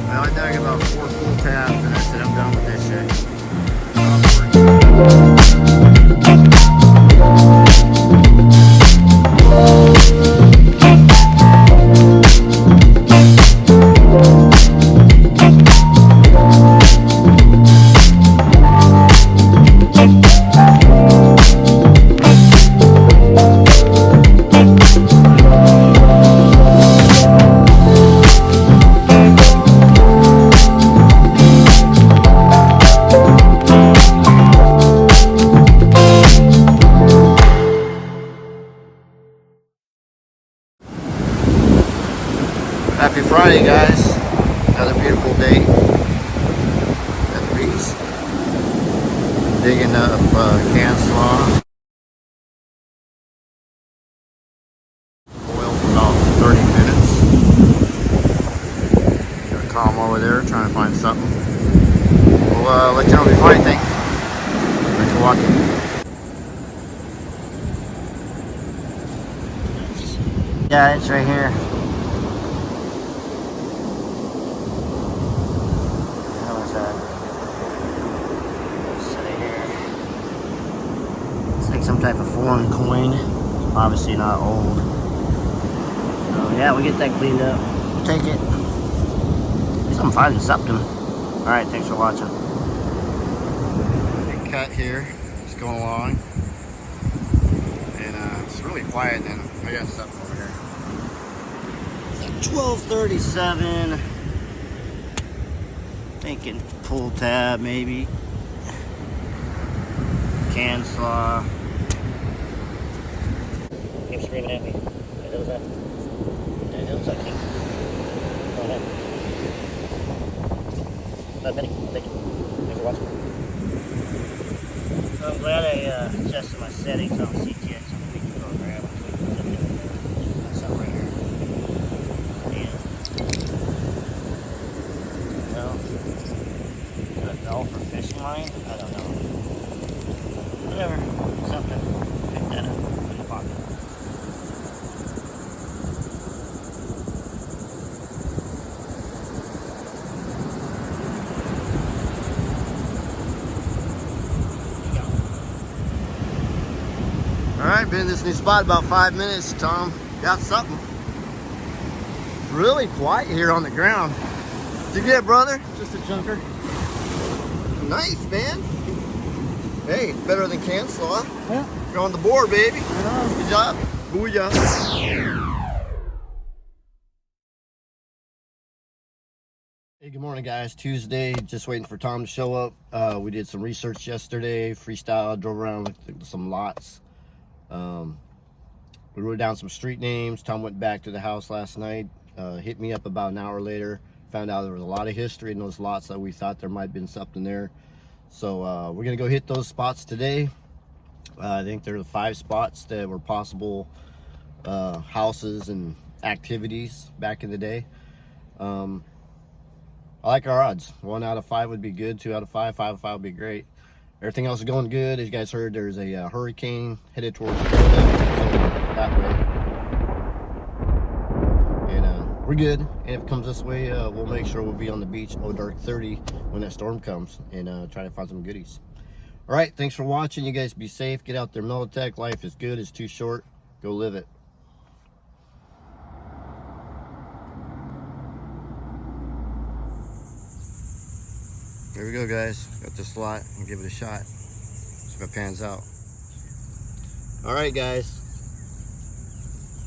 Well, I dug about 4 full tabs and I said I'm done with this shit. Happy Friday, guys. Another beautiful day at the beach. Digging up can slaw. Boiled for about 30 minutes. Got a column over there trying to find something. We'll let you know if we find anything. Thanks for watching. Yeah, it's right here. Some type of foreign coin, obviously not old. So yeah, we get that cleaned up. We'll take it. At least I'm finding something. All right, thanks for watching. Big cut here, just going along, and it's really quiet. And I got something over here. It's like 12:37. Thinking pull tab maybe. Can slaw. Keep screaming at me. What the hell is that? What the hell is that, King? Go ahead. Not many. I'll take it. Thanks for watching. So I'm glad I adjusted my settings on CTX so we can go grab it. Something right here. Yeah. No. Is it a bell for fishing line? I don't know. Whatever. Something. Pick that up. Put in the pocket. Alright, been in this new spot about 5 minutes, Tom. Got something. Really quiet here on the ground. What'd you get, brother? Just a junker. Nice, man. Hey, better than can slaw. Yeah. You're on the board, baby. I know. Good job. Booyah. Hey, good morning, guys. Tuesday, just waiting for Tom to show up. We did some research yesterday, freestyle, drove around, looked at some lots. We wrote down some street names. Tom went back to the house last night, hit me up about an hour later, found out there was a lot of history in those lots that we thought there might have been something there. So we're gonna go hit those spots today. I think there are 5 spots that were possible houses and activities back in the day. I like our odds. 1 out of 5 would be good. 2 out of 5, 5 out of 5 would be great. Everything else is going good. As you guys heard, there's a hurricane headed towards Florida, so that way. And we're good. And if it comes this way, we'll make sure we'll be on the beach dark 30 when that storm comes and try to find some goodies. All right, thanks for watching. You guys be safe. Get out there, Militech. Life is good. It's too short. Go live it. Here we go, guys. Got this slot and give it a shot. See if it pans out. All right, guys.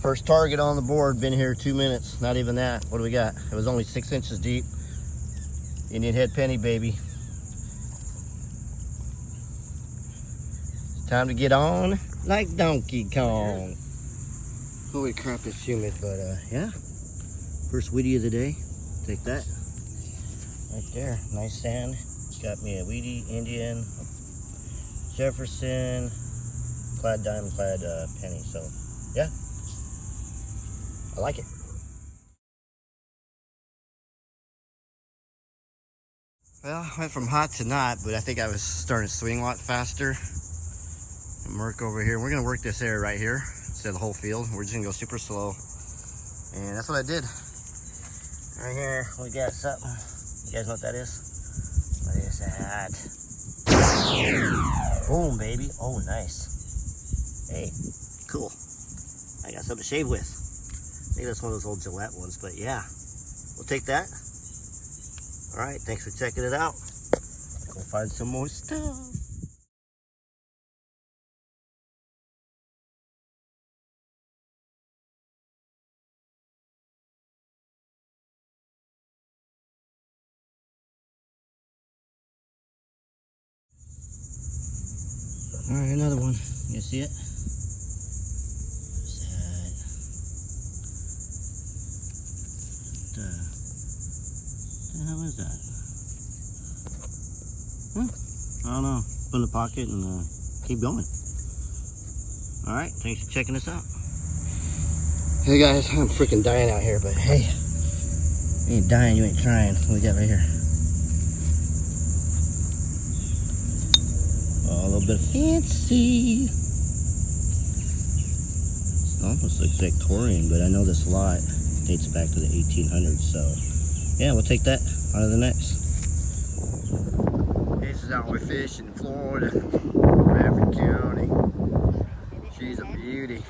First target on the board. Been here 2 minutes. Not even that. What do we got? It was only 6 inches deep. Indian head penny, baby. It's time to get on like Donkey Kong. Holy crap, it's humid, but yeah. First weedy of the day. Take that. Right there, nice sand. Got me a Weedy, Indian, Jefferson, plaid diamond, plaid penny. So, yeah, I like it. Well, I went from hot to not, but I think I was starting to swing a lot faster. And work over here. We're gonna work this area right here instead of the whole field. We're just gonna go super slow, and that's what I did. Right here, we got something. You guys know what that is? What is that? Boom, baby. Oh, nice. Hey, cool. I got something to shave with. I think that's one of those old Gillette ones, but yeah. We'll take that. All right, thanks for checking it out. Go find some more stuff. All right, another one. You see it? What the hell is that? I don't know. Put in the pocket and keep going. All right, thanks for checking us out. Hey guys, I'm freaking dying out here, but hey, you ain't dying, you ain't trying. What we got right here? Oh, a little bit of fancy. It almost looks Victorian, but I know this lot dates back to the 1800s, so yeah, we'll take that on to the next. This is how we fish in Florida, Bradford County. She's a beauty.